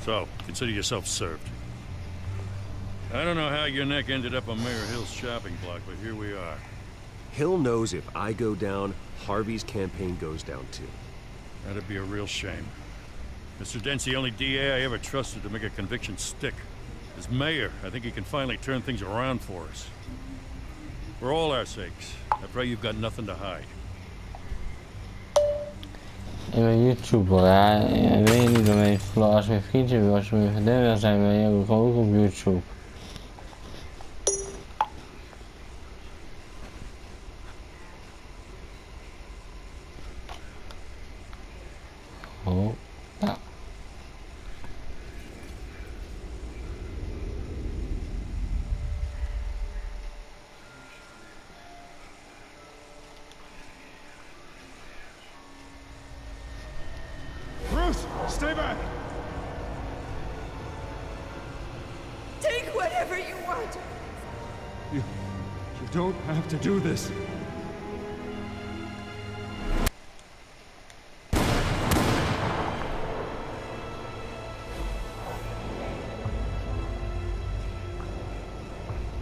So, consider yourself served. I don't know how your neck ended up on Mayor Hill's shopping block, but here we are. Hill knows if I go down, Harvey's campaign goes down too. That'd be a real shame. Mr. Dent's the only DA I ever trusted to make a conviction stick. As mayor, I think he can finally turn things around for us. For all our sakes, I pray you've got nothing to hide. YouTube ra, vedi dove la sua figlia vi faccio vedere se io comunque YouTube. Oh, no. Bruce, stay back! Take whatever you want. You don't have to do this.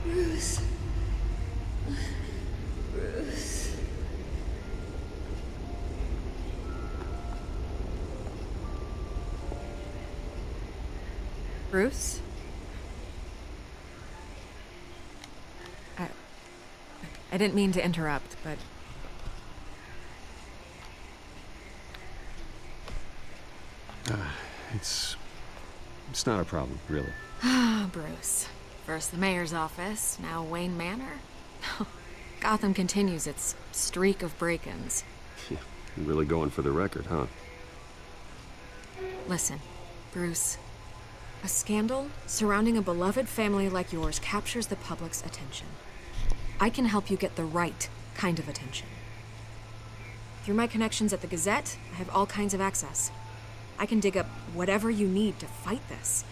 Bruce. Bruce. Bruce? I didn't mean to interrupt, but... It's not a problem, really. Ah, Bruce. First the mayor's office, now Wayne Manor. Gotham continues its streak of break-ins. You're really going for the record, huh? Listen, Bruce. A scandal surrounding a beloved family like yours captures the public's attention. I can help you get the right kind of attention. Through my connections at the Gazette, I have all kinds of access. I can dig up whatever you need to fight this.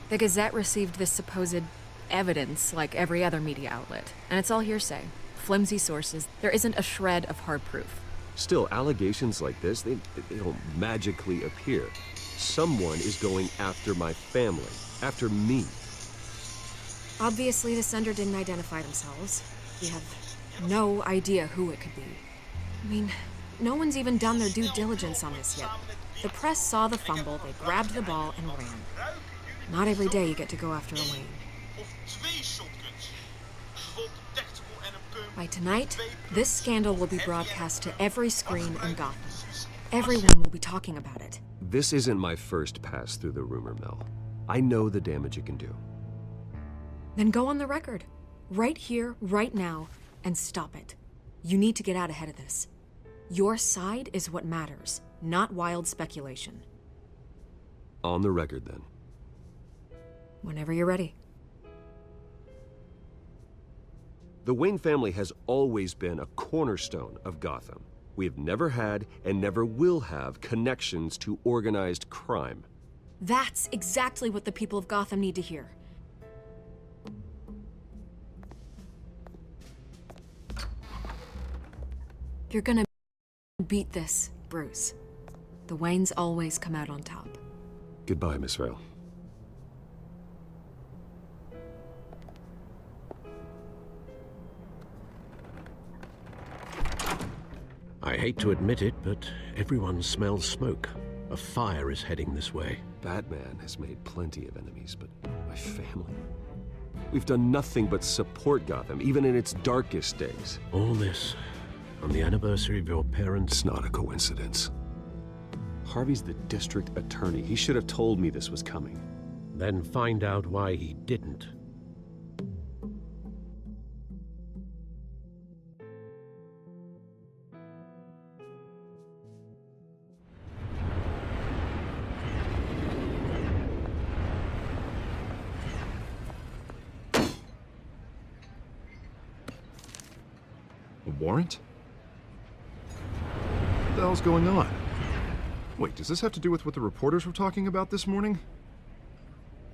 The Gazette received this supposed evidence like every other media outlet, and it's all hearsay. Flimsy sources. There isn't a shred of hard proof. Still, allegations like this, they don't magically appear. Someone is going after my family, after me. Obviously, the sender didn't identify themselves. We have no idea who it could be. I mean, no one's even done their due diligence on this yet. The press saw the fumble, they grabbed the ball and ran. Not every day you get to go after a Wayne. By tonight, this scandal will be broadcast to every screen in Gotham. Everyone will be talking about it. This isn't my first pass through the rumor mill. I know the damage it can do. Then go on the record. Right here, right now, and stop it. You need to get out ahead of this. Your side is what matters, not wild speculation. On the record, then. Whenever you're ready. The Wayne family has always been a cornerstone of Gotham. We have never had and never will have connections to organized crime. That's exactly what the people of Gotham need to hear. You're gonna beat this, Bruce. The Waynes always come out on top. Goodbye, Miss Vale. I hate to admit it, but everyone smells smoke. A fire is heading this way. Batman has made plenty of enemies, but my family? We've done nothing but support Gotham, even in its darkest days. All this on the anniversary of your parents'... It's not a coincidence. Harvey's the district attorney. He should have told me this was coming. Then find out why he didn't. A warrant? What the hell's going on? Wait, does this have to do with what the reporters were talking about this morning?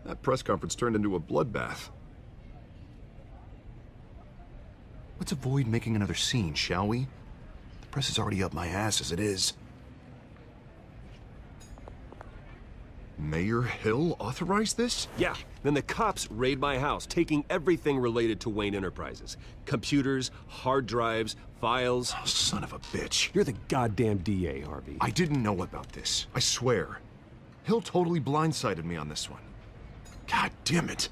That press conference turned into a bloodbath. Let's avoid making another scene, shall we? Press is already up my ass as it is. Mayor Hill authorized this? Yeah, then the cops raid my house, taking everything related to Wayne Enterprises. Computers, hard drives, files. Oh, son of a bitch. You're the goddamn DA, Harvey. I didn't know about this. I swear. Hill totally blindsided me on this one. God damn it.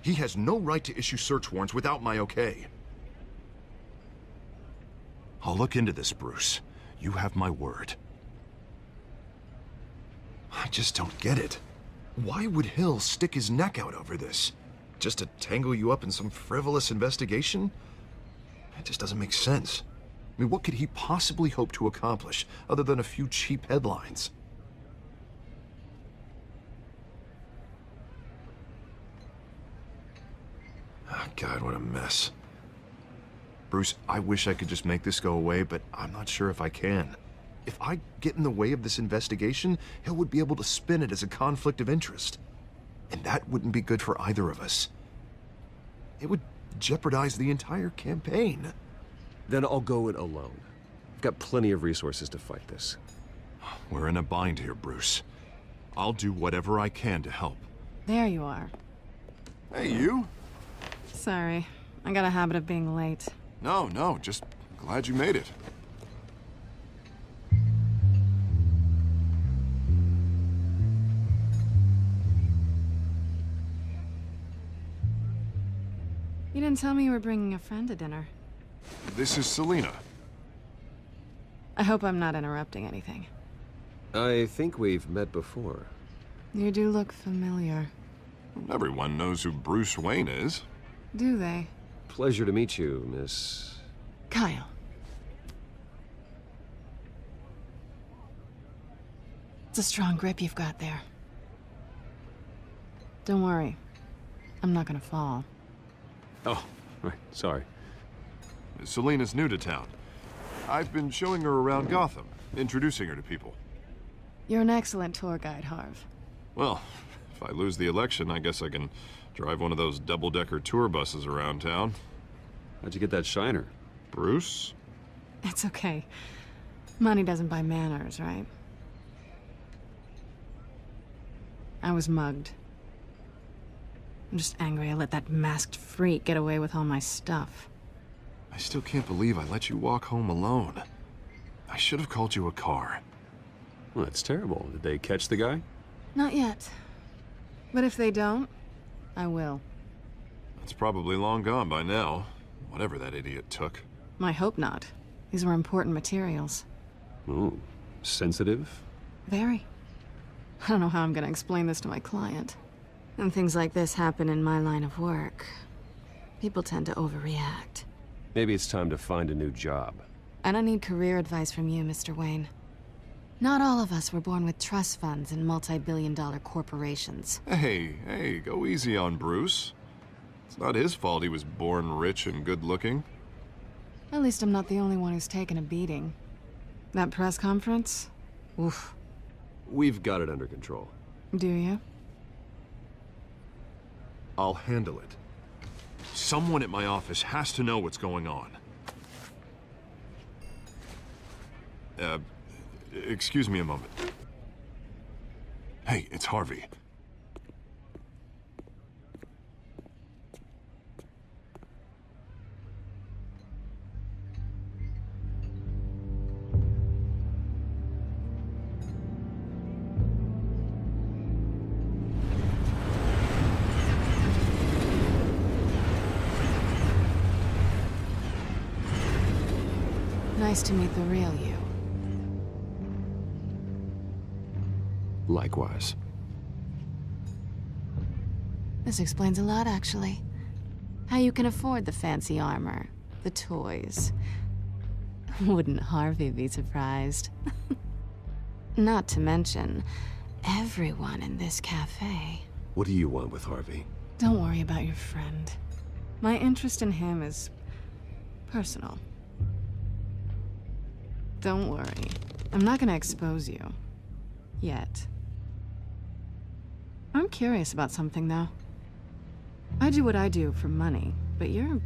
He has no right to issue search warrants without my okay. I'll look into this, Bruce. You have my word. I just don't get it. Why would Hill stick his neck out over this? Just to tangle you up in some frivolous investigation? It just doesn't make sense. I mean, what could he possibly hope to accomplish other than a few cheap headlines? Oh, God, what a mess. Bruce, I wish I could just make this go away, but I'm not sure if I can. If I get in the way of this investigation, Hill would be able to spin it as a conflict of interest. And that wouldn't be good for either of us. It would jeopardize the entire campaign. Then I'll go it alone. I've got plenty of resources to fight this. We're in a bind here, Bruce. I'll do whatever I can to help. There you are. Hey, you? Sorry, I got a habit of being late. No, just glad you made it. You didn't tell me you were bringing a friend to dinner. This is Selena. I hope I'm not interrupting anything. I think we've met before. You do look familiar. Everyone knows who Bruce Wayne is. Do they? Pleasure to meet you, Miss... Kyle. It's a strong grip you've got there. Don't worry. I'm not gonna fall. Oh, right, sorry. Selena's new to town. I've been showing her around Gotham, introducing her to people. You're an excellent tour guide, Harv. Well, if I lose the election, I guess I can drive one of those double-decker tour buses around town. How'd you get that shiner? Bruce? It's okay. Money doesn't buy manners, right? I was mugged. I'm just angry I let that masked freak get away with all my stuff. I still can't believe I let you walk home alone. I should have called you a car. Well, that's terrible. Did they catch the guy? Not yet. But if they don't, I will. It's probably long gone by now, whatever that idiot took. I hope not. These were important materials. Ooh, sensitive? Very. I don't know how I'm gonna explain this to my client. And things like this happen in my line of work. People tend to overreact. Maybe it's time to find a new job. I don't need career advice from you, Mr. Wayne. Not all of us were born with trust funds and multi-billion-dollar corporations. Hey, go easy on Bruce. It's not his fault he was born rich and good-looking. At least I'm not the only one who's taken a beating. That press conference? Oof. We've got it under control. Do you? I'll handle it. Someone at my office has to know what's going on. Excuse me a moment. Hey, it's Harvey. Nice to meet the real you. Likewise. This explains a lot, actually. How you can afford the fancy armor, the toys. Wouldn't Harvey be surprised? Not to mention, everyone in this cafe. What do you want with Harvey? Don't worry about your friend. My interest in him is personal. Don't worry. I'm not gonna expose you. Yet. I'm curious about something, though. I do what I do for money, but you're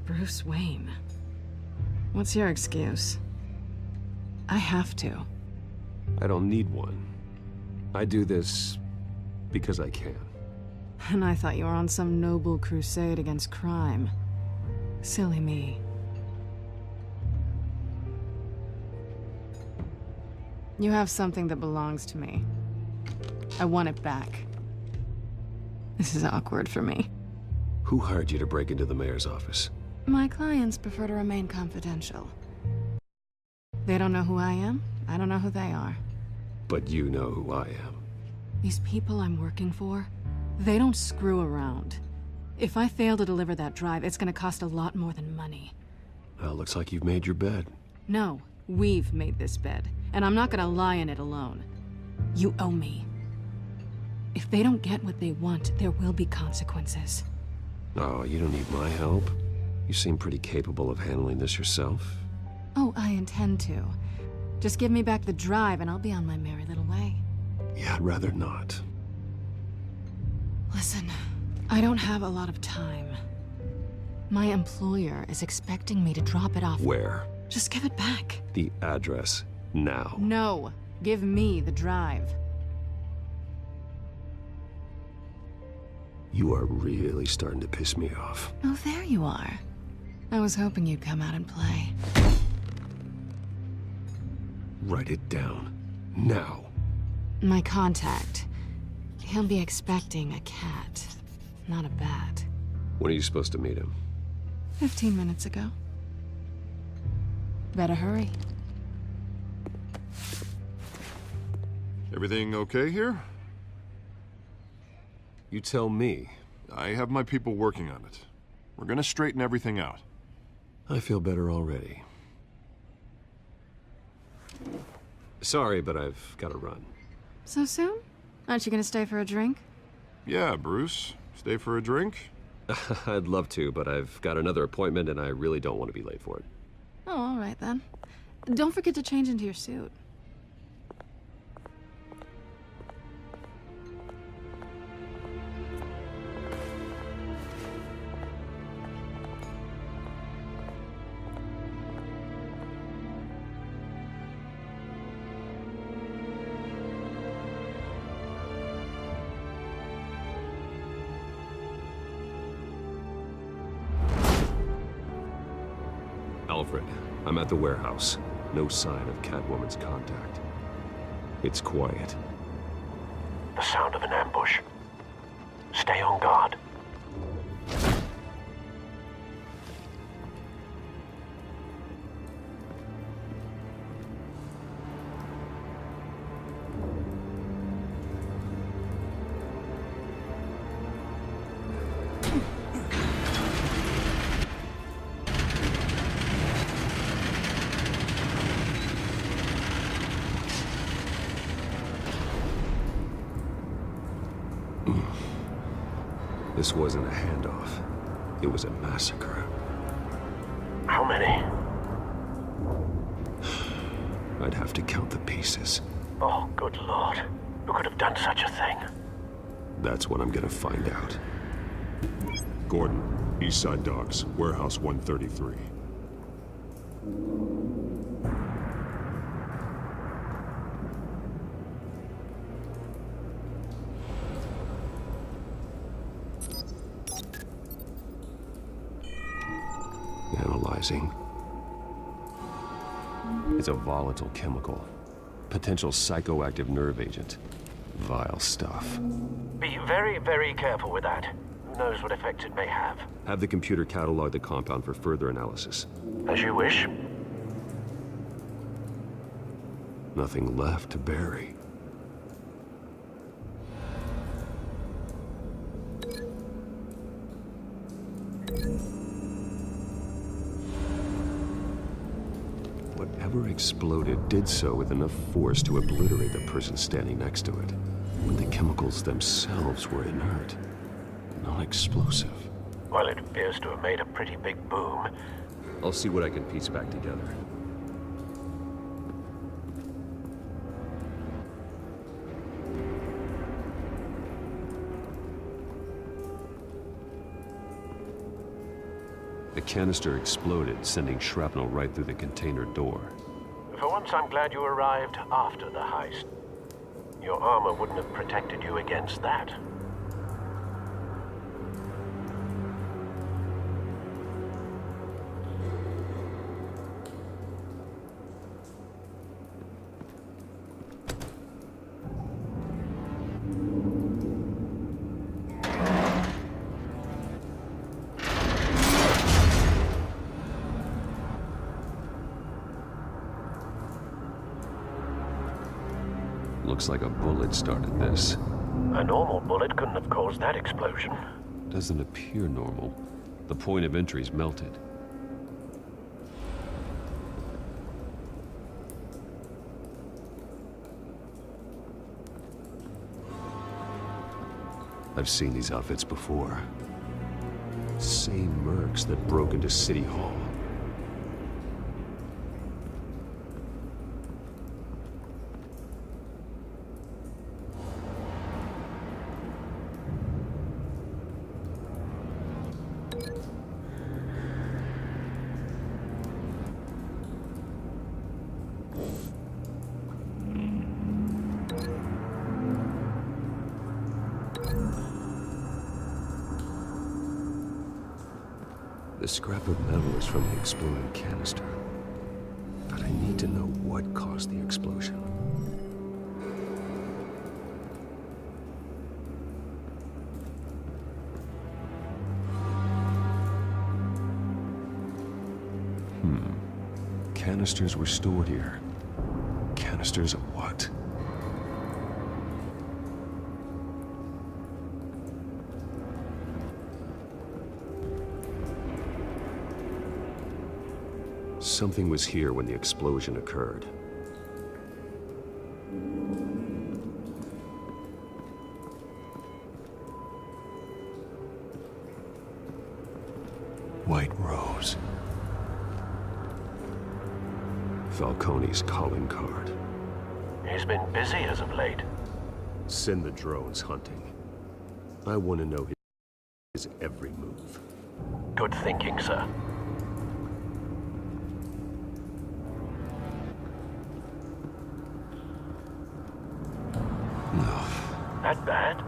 Bruce Wayne. What's your excuse? I have to. I don't need one. I do this because I can. And I thought you were on some noble crusade against crime. Silly me. You have something that belongs to me. I want it back. This is awkward for me. Who hired you to break into the mayor's office? My clients prefer to remain confidential. They don't know who I am. I don't know who they are. But you know who I am. These people I'm working for, they don't screw around. If I fail to deliver that drive, it's gonna cost a lot more than money. Well, looks like you've made your bed. No, we've made this bed, and I'm not gonna lie in it alone. You owe me. If they don't get what they want, there will be consequences. Oh, you don't need my help. You seem pretty capable of handling this yourself. Oh, I intend to. Just give me back the drive and I'll be on my merry little way. Yeah, I'd rather not. Listen, I don't have a lot of time. My employer is expecting me to drop it off. Where? Just give it back. The address, now. No, give me the drive. You are really starting to piss me off. Oh, there you are. I was hoping you'd come out and play. Write it down. Now. My contact. He'll be expecting a cat, not a bat. When are you supposed to meet him? 15 minutes ago. Better hurry. Everything okay here? You tell me. I have my people working on it. We're gonna straighten everything out. I feel better already. Sorry, but I've got to run. So soon? Aren't you gonna stay for a drink? Yeah, Bruce. Stay for a drink? I'd love to, but I've got another appointment and I really don't want to be late for it. Oh, all right then. Don't forget to change into your suit. Alfred, I'm at the warehouse. No sign of Catwoman's contact. It's quiet. The sound of an ambush. Stay on guard. This wasn't a handoff. It was a massacre. How many? I'd have to count the pieces. Oh, good lord. Who could have done such a thing? That's what I'm gonna find out. Gordon, Eastside Docks, Warehouse 133. Analyzing. It's a volatile chemical. Potential psychoactive nerve agent. Vile stuff. Be very, very careful with that. Who knows what effect it may have. Have the computer catalog the compound for further analysis. As you wish. Nothing left to bury. Whatever exploded did so with enough force to obliterate the person standing next to it. But the chemicals themselves were inert, non-explosive. Well, it appears to have made a pretty big boom. I'll see what I can piece back together. The canister exploded, sending shrapnel right through the container door. For once, I'm glad you arrived after the heist. Your armor wouldn't have protected you against that. Looks like a bullet started this. A normal bullet couldn't have caused that explosion. Doesn't appear normal. The point of entry's melted. I've seen these outfits before. Same mercs that broke into City Hall. The scrap of metal is from the exploding canister. But I need to know what caused the explosion. Canisters were stored here. Canisters of what? Something was here when the explosion occurred. White Rose. Falcone's calling card. He's been busy as of late. Send the drones hunting. I want to know his every move. Good thinking, sir. That bad?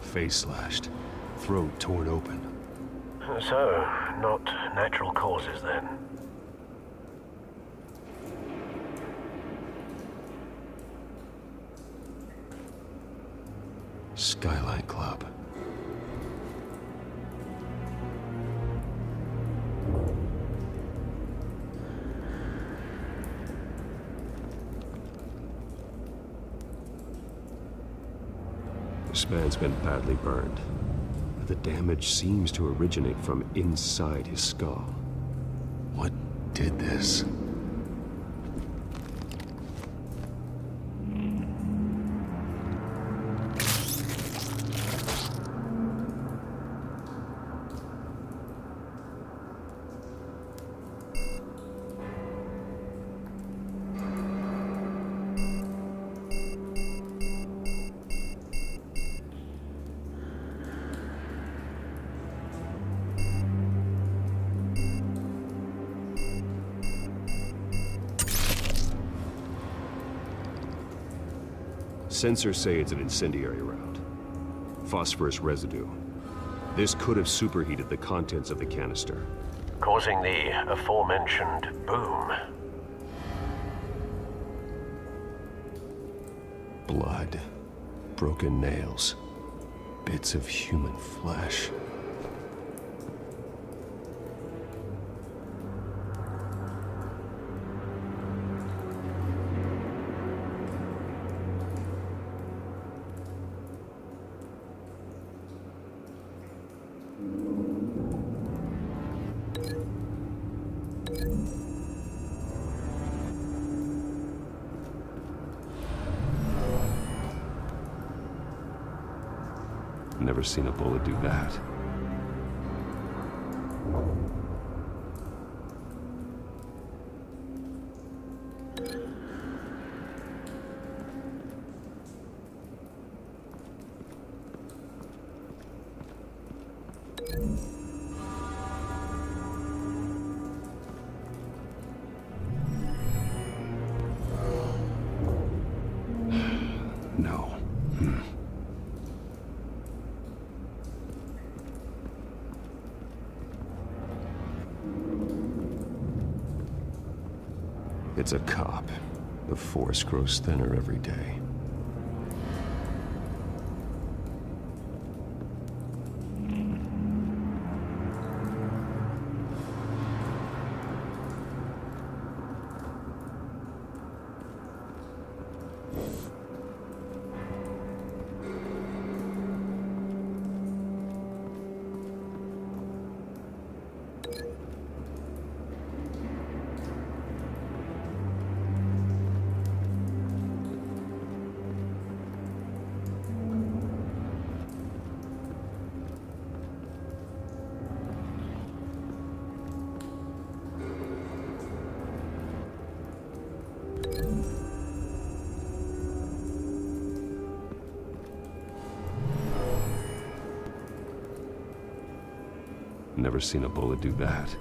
Face slashed, throat torn open. So, not natural causes then. Skyline Club. This man's been badly burned. The damage seems to originate from inside his skull. What did this? Sensors say it's an incendiary round. Phosphorus residue. This could have superheated the contents of the canister. Causing the aforementioned boom. Blood. Broken nails. Bits of human flesh. Never seen a bullet do that. It's a cop. The force grows thinner every day. Never seen a bullet do that.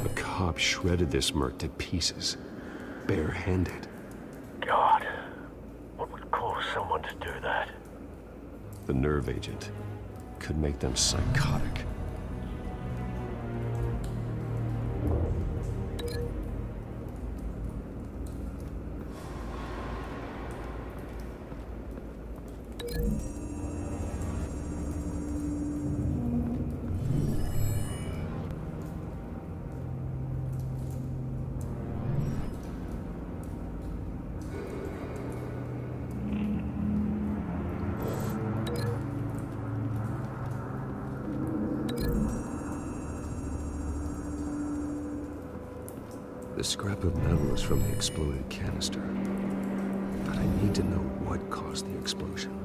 A cop shredded this merc to pieces, barehanded. God, what would cause someone to do that? The nerve agent could make them psychotic. The scrap of metal is from the exploded canister, but I need to know what caused the explosion.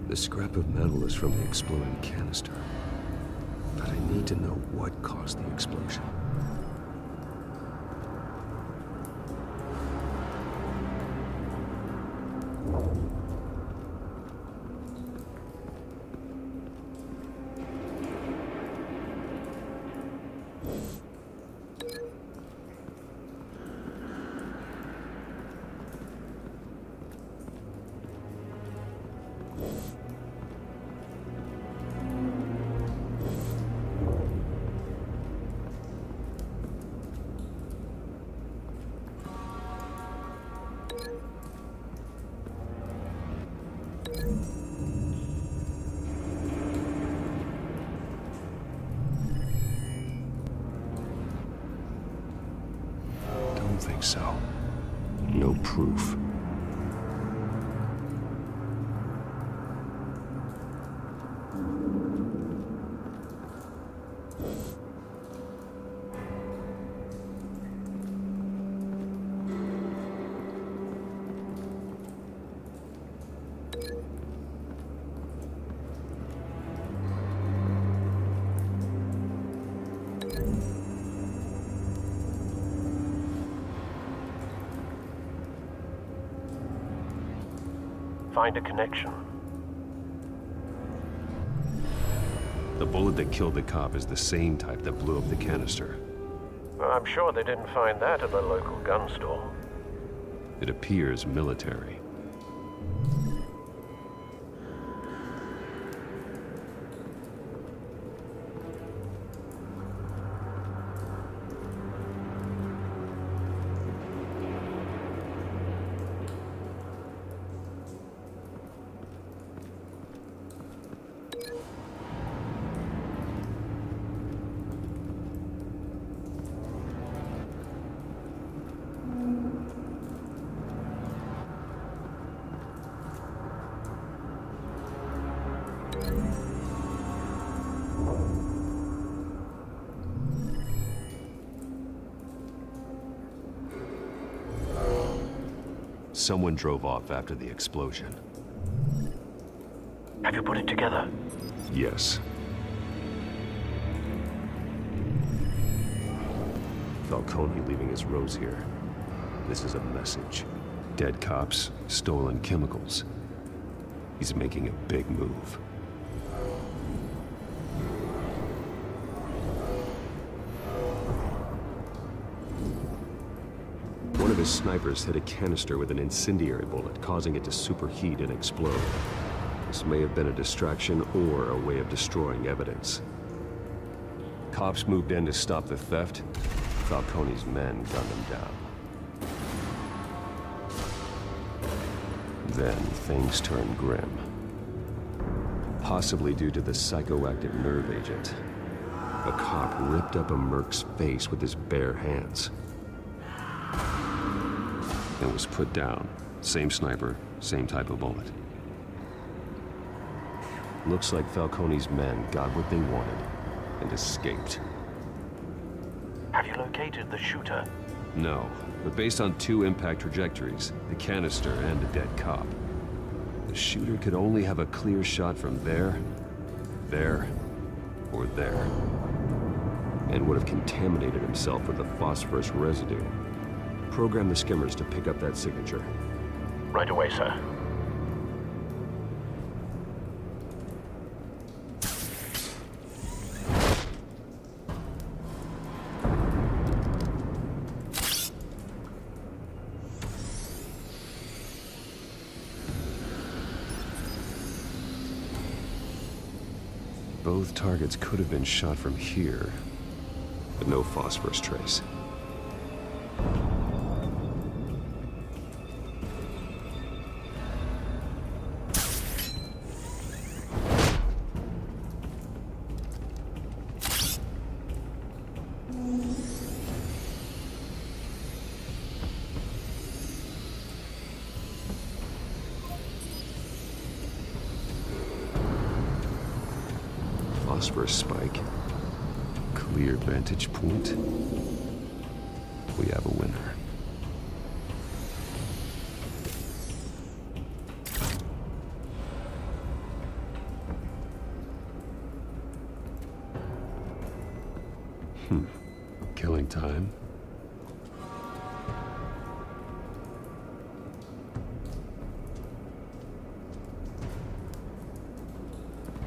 The scrap of metal is from the exploded canister, but I need to know what caused the explosion. Don't think so. No proof. Find a connection. The bullet that killed the cop is the same type that blew up the canister. I'm sure they didn't find that at the local gun store. It appears military. Someone drove off after the explosion. Have you put it together? Yes. Falcone leaving his rose here. This is a message. Dead cops, stolen chemicals. He's making a big move. One of his snipers hit a canister with an incendiary bullet, causing it to superheat and explode. This may have been a distraction or a way of destroying evidence. Cops moved in to stop the theft. Falcone's men gunned him down. Then things turned grim. Possibly due to the psychoactive nerve agent. A cop ripped up a merc's face with his bare hands. And was put down. Same sniper, same type of bullet. Looks like Falcone's men got what they wanted and escaped. Have you located the shooter? No, but based on 2 impact trajectories, the canister and the dead cop, the shooter could only have a clear shot from there, or there, and would have contaminated himself with the phosphorus residue. Program the skimmers to pick up that signature. Right away, sir. Both targets could have been shot from here, but no phosphorus trace. Phosphorus spike. Clear vantage point. We have a winner. Killing time.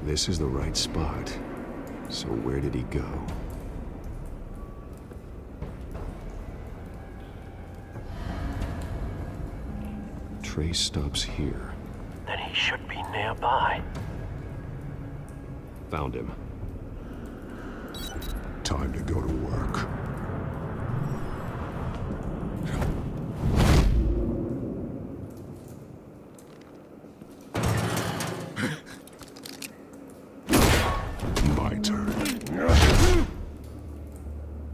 This is the right spot. So where did he go? Trace stops here. Then he should be nearby. Found him. Time to go to work. My turn.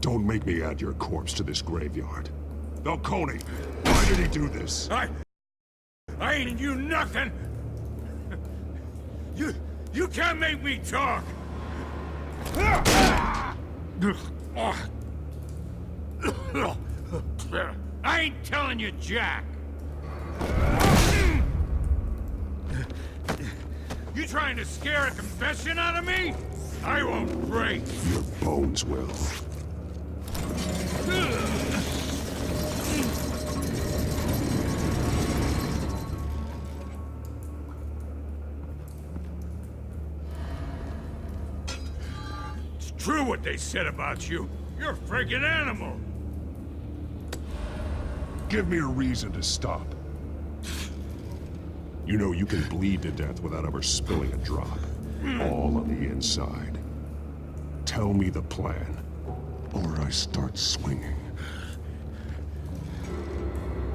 Don't make me add your corpse to this graveyard. Falcone, why did he do this? I ain't you nothing! You can't make me talk! I ain't telling you Jack! You trying to scare a confession out of me? I won't break! Your bones will. It's true what they said about you. You're a freaking animal! Give me a reason to stop. You know you can bleed to death without ever spilling a drop. All on the inside. Tell me the plan, or I start swinging.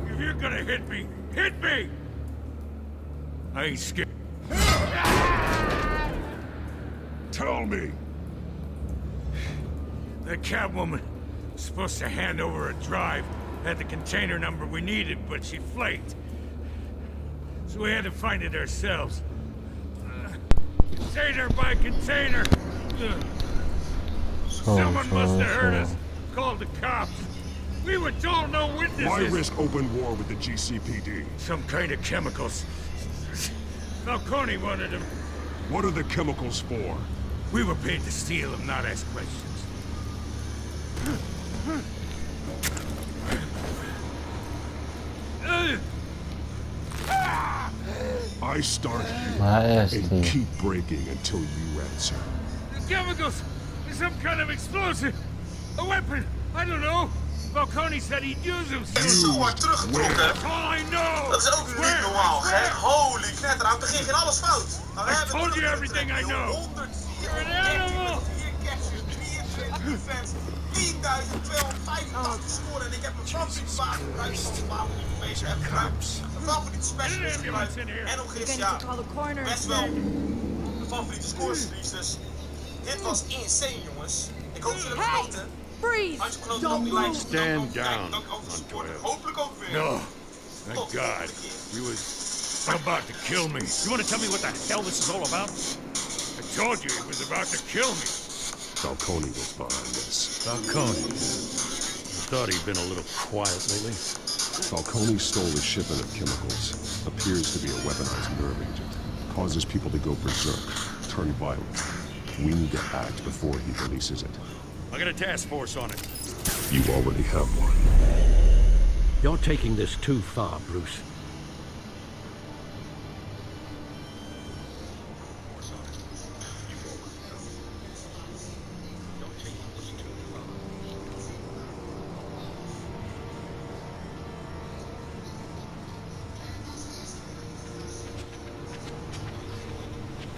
If you're gonna hit me, hit me! I ain't scared. Tell me! The Catwoman was supposed to hand over a drive, had the container number we needed, but she flaked. So we had to find it ourselves. Container by container! Someone must have heard us. Called the cops. We were told no witnesses. Why risk open war with the GCPD? Some kind of chemicals. Falcone wanted them. What are the chemicals for? We were paid to steal them, not ask questions. I start Lá here este. and keep breaking until you answer. The chemicals! Some kind of explosive! A weapon! I don't know! Falcone said he'd use them soon. Zo hard teruggetrokken. That's all I know! Dat is ook weer niet normaal, hè? Holy knetter, aan het begin ging alles fout. Maar we I hebben told het you everything I know. 104 You're an animal! 4 catches, 23 defense, 10.285 scoren. En ik heb een favoriete wapen gebruikt van de wapen die ik meestal heb gebruikt. Een favoriete specialist gebruikt. En nog eens, ja, best wel een favoriete scoresverlies. Dus dit was insane, jongens. Ik hoop dat jullie hebben genoten. Als je genoten ook die like. Stand down, Dank ook voor de support. Hopelijk ook weer. No. Thank God. He was about to kill me. You want to tell me what the hell this is all about? I told you he was about to kill me. Falcone was behind this. Falcone. I thought he'd been a little quiet lately. Falcone stole a shipment of chemicals. Appears to be a weaponized nerve agent. Causes people to go berserk, turn violent. We need to act before he releases it. I got a task force on it. You already have one. You're taking this too far, Bruce.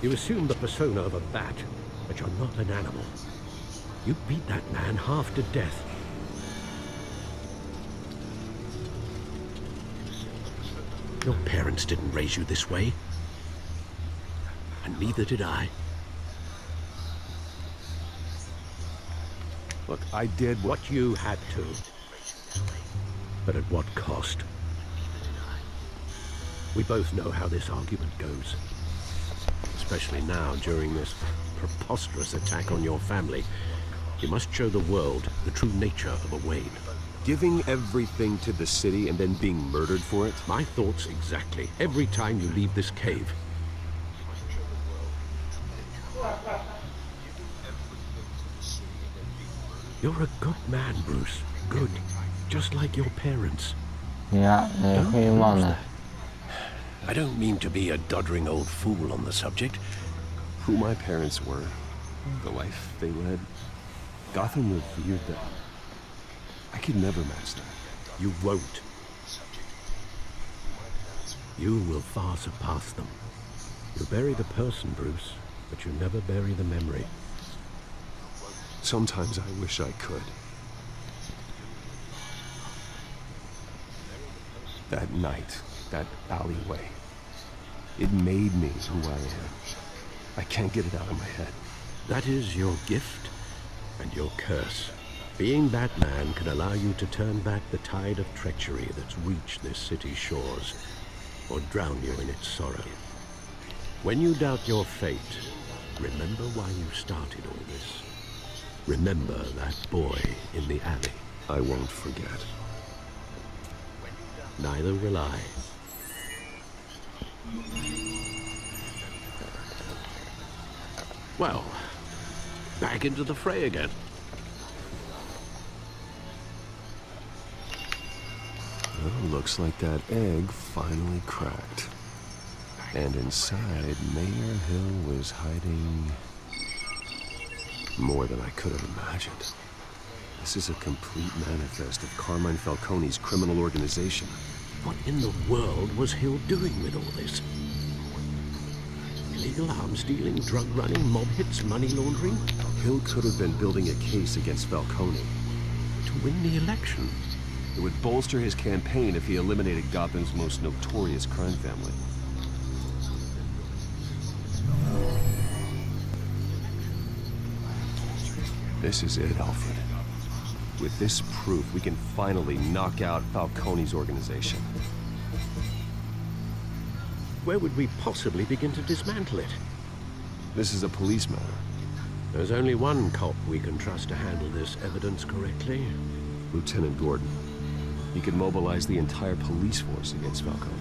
You assume the persona of a bat, but you're not an animal. You beat that man half to death. Your parents didn't raise you this way. And neither did I. Look, I did what... What you had to. But at what cost? We both know how this argument goes. Especially now, during this preposterous attack on your family. You must show the world the true nature of a Wayne. Giving everything to the city and then being murdered for it? My thoughts exactly. Every time you leave this cave. You're a good man, Bruce. Good. Just like your parents. Ja, goede mannen. I don't mean to be a doddering old fool on the subject. Who my parents were, the life they led, Gotham revered that. I could never match that. You won't. You will far surpass them. You bury the person, Bruce, but you never bury the memory. Sometimes I wish I could. That night, that alleyway, it made me who I am. I can't get it out of my head. That is your gift and your curse. Being Batman can allow you to turn back the tide of treachery that's reached this city's shores, or drown you in its sorrow. When you doubt your fate, remember why you started all this. Remember that boy in the alley. I won't forget. Neither will I. Well, back into the fray again. Well, looks like that egg finally cracked. And inside, Mayor Hill was hiding more than I could have imagined. This is a complete manifest of Carmine Falcone's criminal organization. What in the world was Hill doing with all this? Illegal arms dealing, drug running, mob hits, money laundering? Hill could have been building a case against Falcone. To win the election? It would bolster his campaign if he eliminated Gotham's most notorious crime family. This is it, Alfred. With this proof, we can finally knock out Falcone's organization. Where would we possibly begin to dismantle it? This is a police matter. There's only one cop we can trust to handle this evidence correctly. Lieutenant Gordon. He could mobilize the entire police force against Falcone.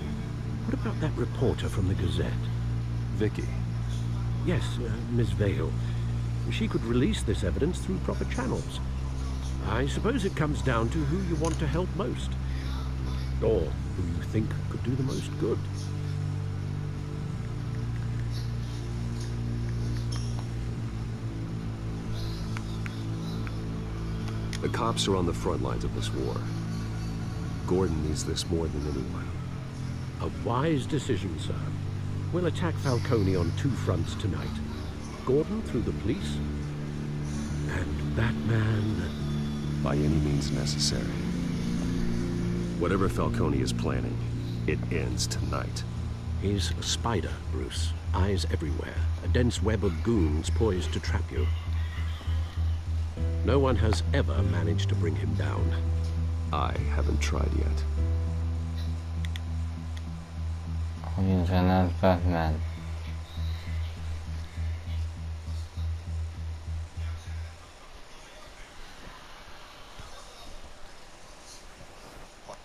What about that reporter from the Gazette? Vicky. Yes, Miss Vale. She could release this evidence through proper channels. I suppose it comes down to who you want to help most. Or who you think could do the most good. The cops are on the front lines of this war. Gordon needs this more than anyone. A wise decision, sir. We'll attack Falcone on two fronts tonight. Gordon through the police, and Batman... by any means necessary. Whatever Falcone is planning, it ends tonight. He's a spider, Bruce. Eyes everywhere. A dense web of goons poised to trap you. No one has ever managed to bring him down. I haven't tried yet. Oyuncular Batman.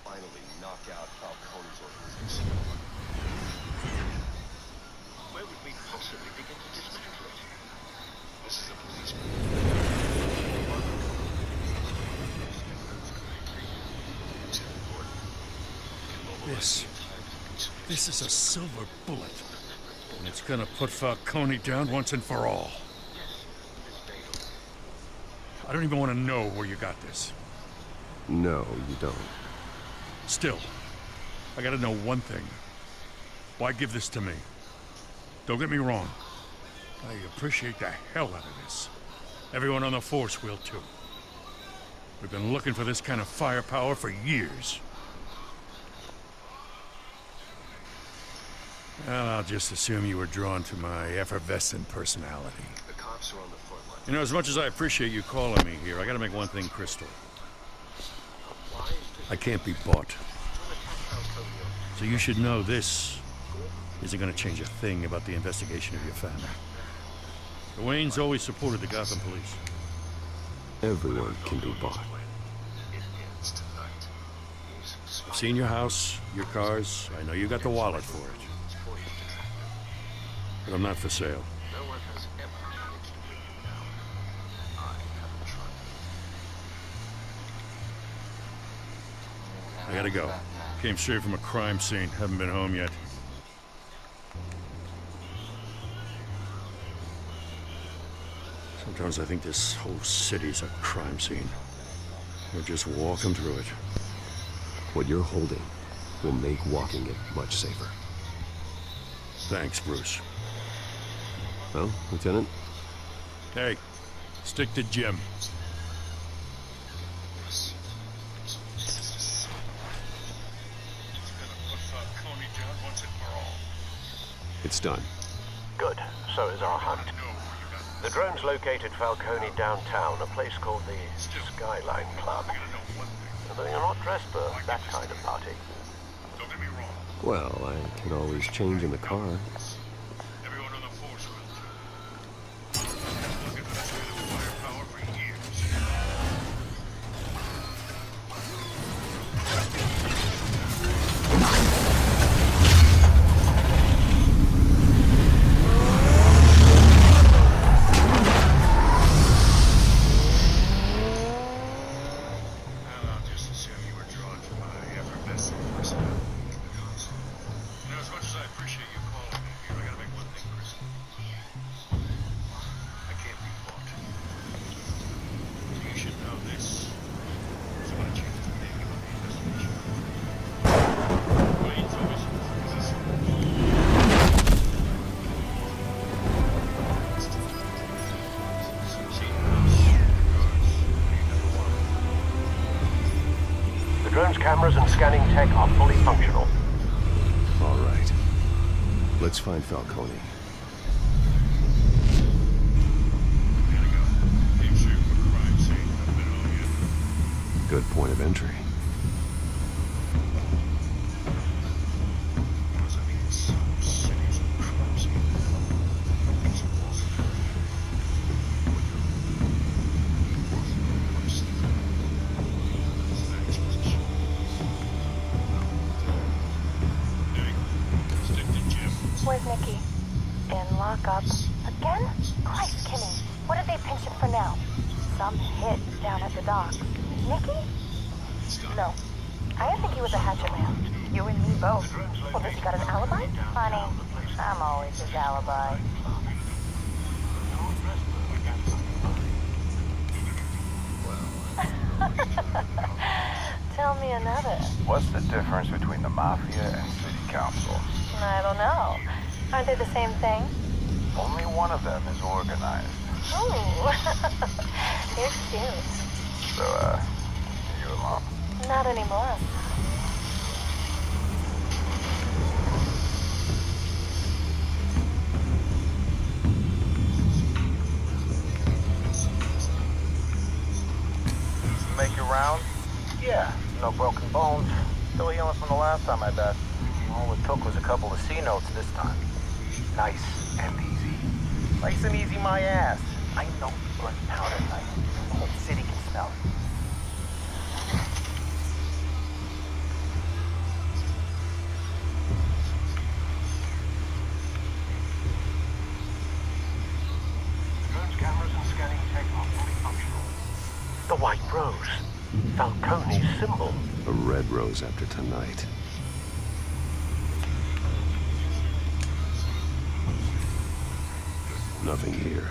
Finally knock out Falcone's organization. Where would we possibly begin to dismantle it? This is a police This is a silver bullet. And it's gonna put Falcone down once and for all. I don't even want to know where you got this. No, you don't. Still, I gotta know one thing. Why give this to me? Don't get me wrong. I appreciate the hell out of this. Everyone on the force will too. We've been looking for this kind of firepower for years. Well, I'll just assume you were drawn to my effervescent personality. The cops are on the front line. You know, as much as I appreciate you calling me here, I gotta make one thing crystal. I can't be bought. So you should know this isn't gonna change a thing about the investigation of your family. The Waynes always supported the Gotham police. Everyone can be bought. I've seen your house, your cars. I know you got the wallet for it. But I'm not for sale. I gotta go. Came straight from a crime scene. Haven't been home yet. Sometimes I think this whole city's a crime scene. We're just walking through it. What you're holding will make walking it much safer. Thanks, Bruce. Well, Lieutenant? Hey, stick to Jim. It's done. Good. So is our hunt. The drones located Falcone downtown, a place called the Skyline Club. Though you're not dressed for that kind of party. Well, I can always change in the car. Everyone on the force will. Looking for that kind of firepower for years. I'll just assume you were drawn to my effervescent personality. You know, as much as I appreciate you calling me here, Let's find Falcone. Good point of entry. Where's Nikki? In lockup. Again? Christ, Kimmy. What did they pinch him for now? Some hit down at the dock. Nikki? No. I didn't think he was a hatchet man. You and me both. Well, does he got an alibi? Honey, I'm always his alibi. Tell me another. What's the difference between the Mafia and City Council? I don't know. Aren't they the same thing? Only one of them is organized. Ooh. You're cute. So, you alone? Not anymore. Make your round? Yeah, no broken bones. Still healing from the last time I bet. All it took was a couple of C notes this time. Nice and easy. Nice and easy, my ass. I know you burn powder night. The whole city can smell it. Drones, cameras, and scanning tech are fully functional. The white rose. Falcone's symbol. A red rose after tonight. Nothing here.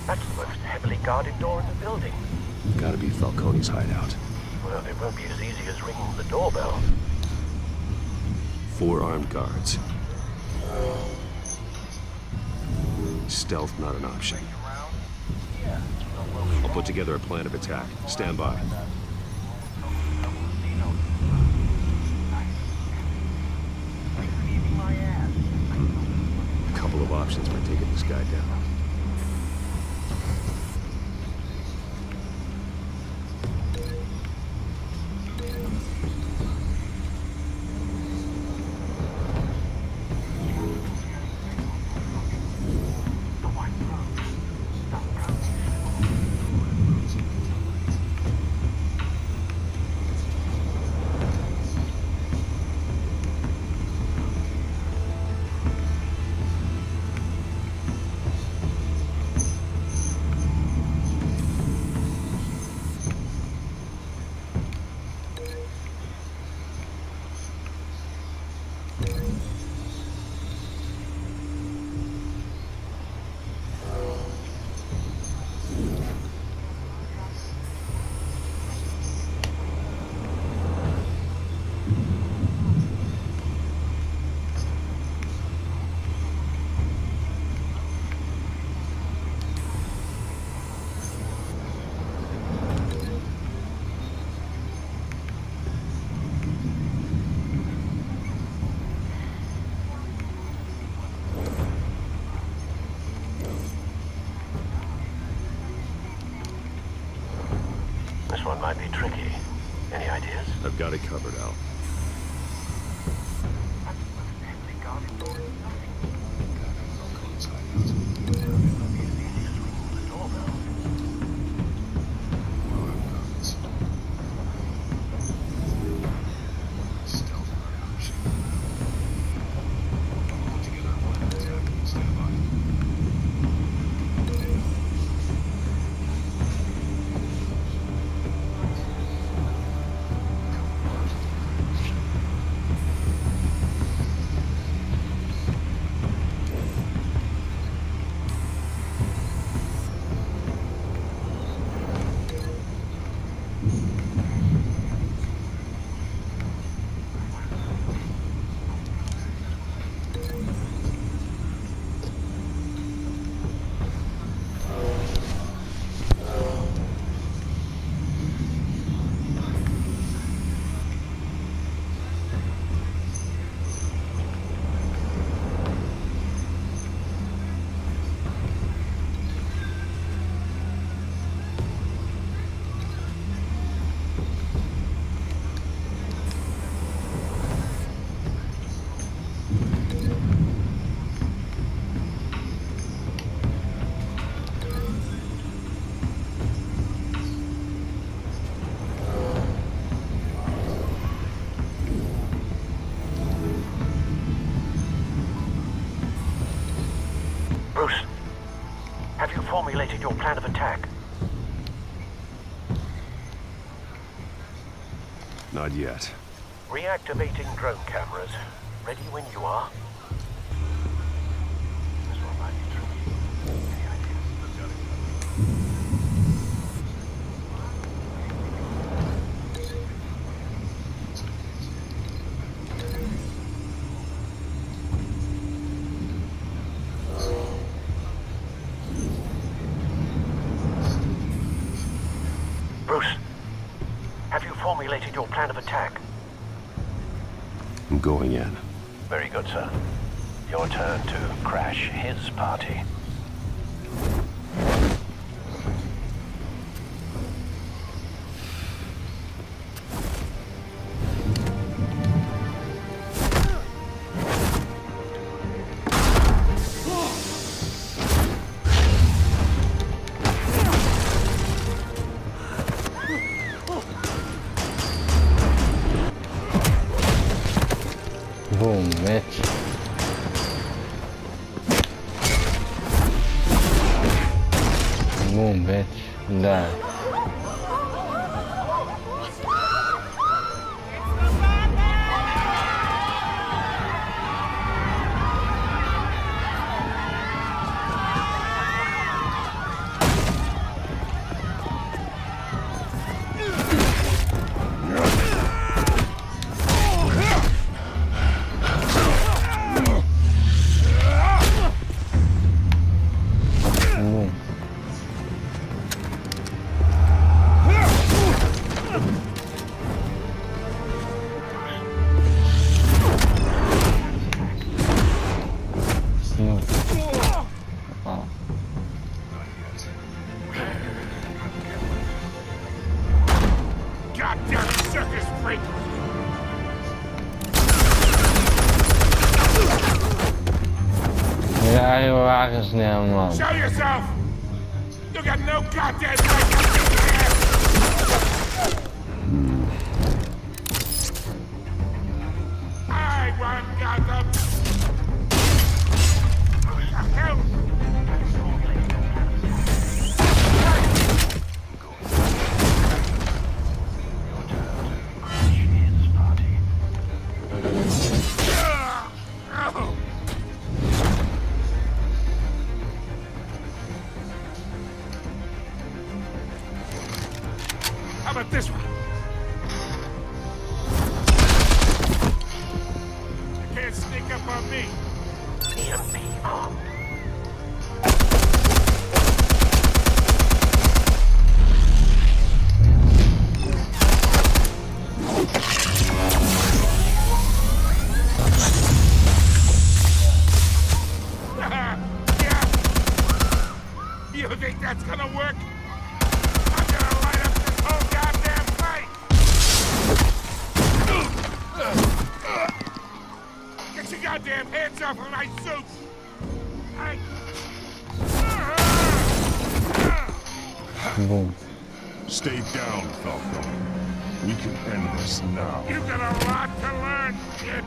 That's the most heavily guarded door in the building. Gotta be Falcone's hideout. Well, it won't be as easy as ringing the doorbell. 4 armed guards. Stealth not an option. I'll put together a plan of attack. Stand by. A couple of options for taking this guy down. formulated your plan of attack? Not yet. Reactivating drone cameras. Ready when you are. Bruce, have you formulated your plan of attack? I'm going in. Very good, sir. Your turn to crash his party. Boom, bitch. Boom, bitch. Die. Boom. Oh. Goddamn circus freak! Ja, je wagen snel, man. Show yourself! You got no goddamn right! I want Gotham! What the hell? How about this one? You can't sneak up on me. EMP armed. Yeah. You think that's gonna work? I'm gonna light up this whole goddamn fight! Get your goddamn hands off of my suit! Boom. Stay down, Falco. We can end this now. You got a lot to learn, kid.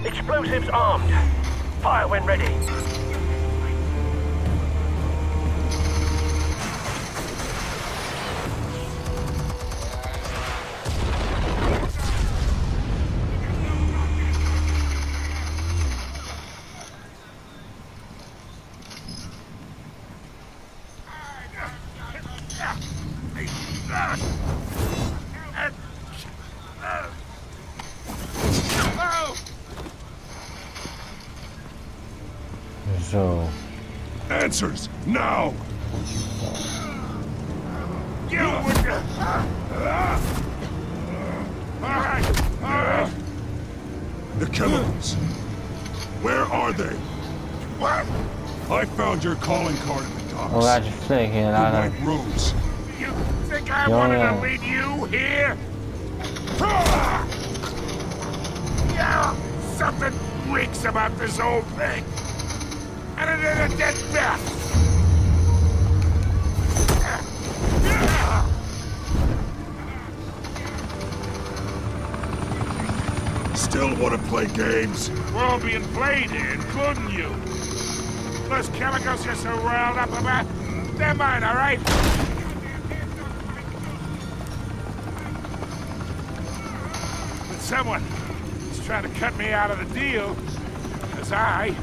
Explosives armed. Fire when ready. Zo. Answers, now! You would... All right. The chemicals. Where are they? What? I found your calling card at the docks. Hoe laat je vliegen? Je The laat hem. White Rose. You think I wanted to Jongen. lead you here? Yeah, something reeks about this whole thing. and another dead bat! Still want to play games? We're all being played here, including you. Those chemicals you're so riled up about, they're mine, all right? But someone is trying to cut me out of the deal, as I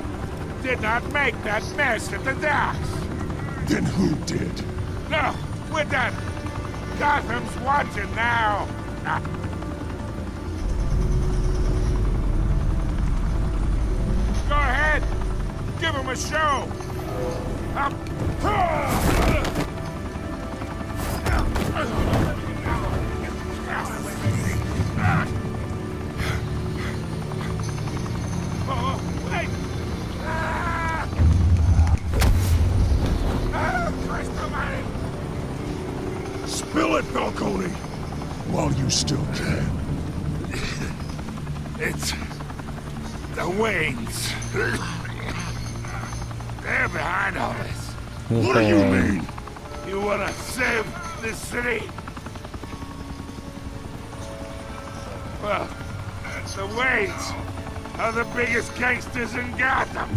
did not make that mess at the docks. Then who did? No, we're done. Gotham's watching now. Go ahead. Give him a show. Oh, wait. Christ almighty. Spill it, Falcone! While you still can. It's the Waynes. They're behind all this. What do you mean? You wanna save this city? Well, the Waynes are the biggest gangsters in Gotham.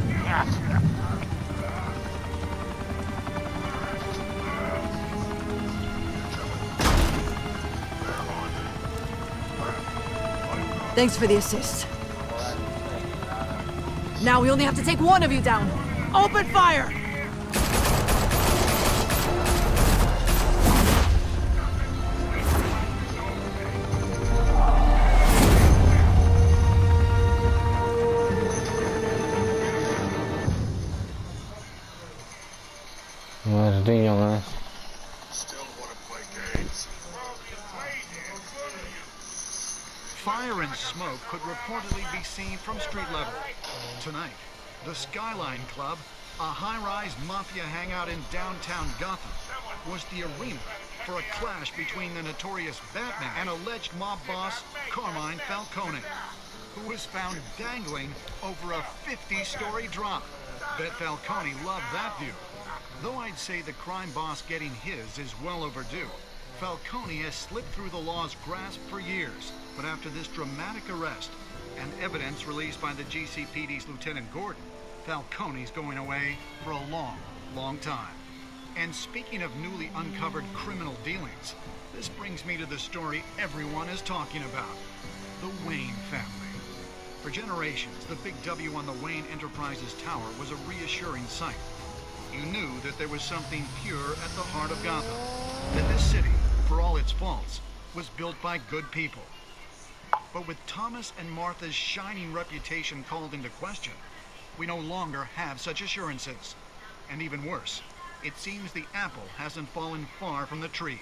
Thanks for the assist. Now we only have to take one of you down. Open fire! Still want to play games? Fire and smoke could reportedly be seen from street level. Tonight, the Skyline Club, a high-rise mafia hangout in downtown Gotham, was the arena for a clash between the notorious Batman and alleged mob boss Carmine Falcone, who was found dangling over a 50-story drop. Bet Falcone loved that view. Though I'd say the crime boss getting his is well overdue. Falcone has slipped through the law's grasp for years, but after this dramatic arrest and evidence released by the GCPD's Lieutenant Gordon, Falcone's going away for a long, long time. And speaking of newly uncovered criminal dealings, this brings me to the story everyone is talking about, the Wayne family. For generations, the big W on the Wayne Enterprises Tower was a reassuring sight. You knew that there was something pure at the heart of Gotham, that this city, for all its faults, was built by good people. But with Thomas and Martha's shining reputation called into question, we no longer have such assurances. And even worse, it seems the apple hasn't fallen far from the tree.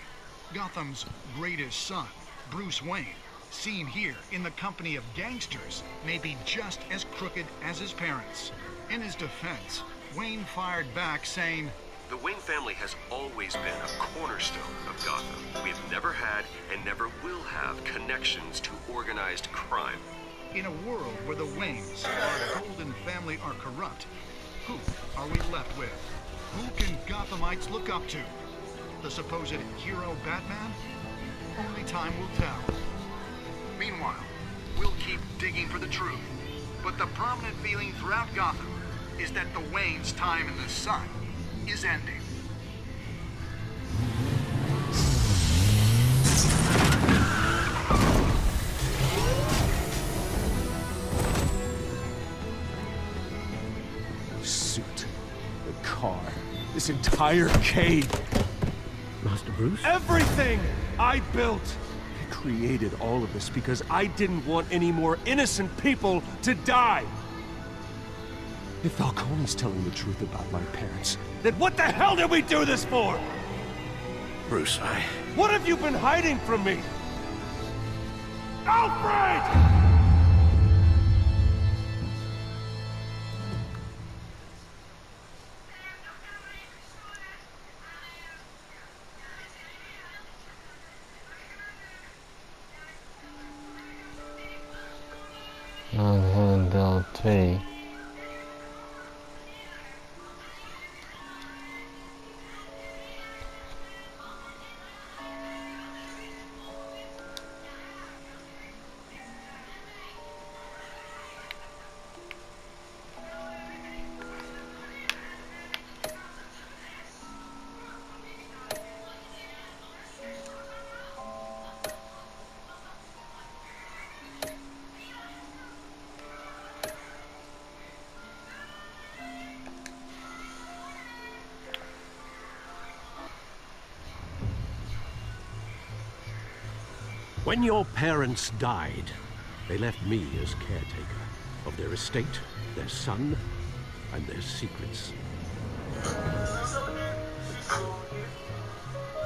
Gotham's greatest son, Bruce Wayne, seen here in the company of gangsters, may be just as crooked as his parents. In his defense, Wayne fired back saying, "The Wayne family has always been a cornerstone of Gotham. We have never had and never will have connections to organized crime." in a world where the Waynes, our golden family, are corrupt, who are we left with? Who can Gothamites look up to? The supposed hero Batman? Only time will tell. Meanwhile, we'll keep digging for the truth. But the prominent feeling throughout Gotham is that the Waynes' time in the sun is ending. The suit, the car, this entire cave. Master Bruce? Everything I built! I created all of this because I didn't want any more innocent people to die! If Falcone's telling the truth about my parents, then what the hell did we do this for? Bruce, What have you been hiding from me? Alfred! deel 2. When your parents died, they left me as caretaker of their estate, their son, and their secrets.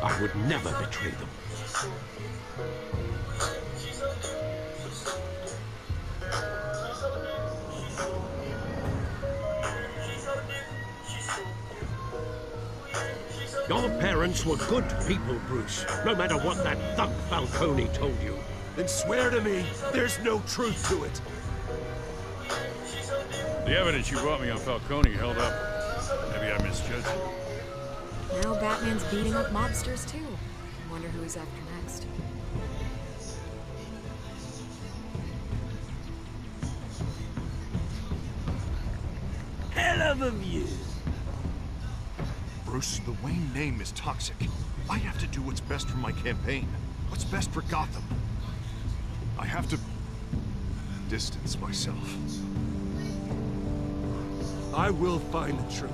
I would never betray them. Your parents were good people, Bruce, no matter what that thug Falcone told you. Then swear to me there's no truth to it. The evidence you brought me on Falcone held up. Maybe I misjudged you. Now Batman's beating up mobsters too. I wonder who he's after next. Hell of a view. Bruce, the Wayne name is toxic. I have to do what's best for my campaign. What's best for Gotham. I have to distance myself. I will find the truth.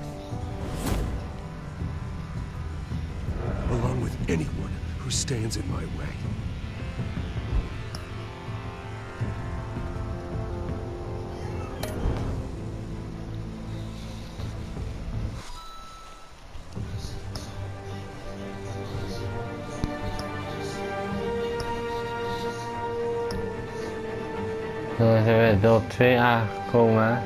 Along with anyone who stands in my way. Zo zijn we deel 2 aangekomen.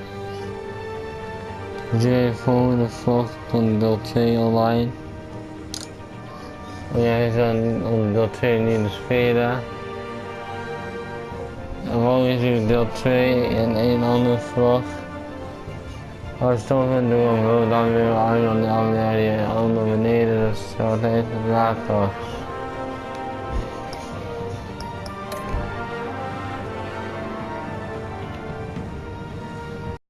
Zie je volgende vlog van deel 2 online. En jij is dan op deel 2 niet in de spelen. En morgen is er deel 2 en een andere vlog. Als je toch wil doen, wil dan weer aan de andere beneden. Dus zo even later.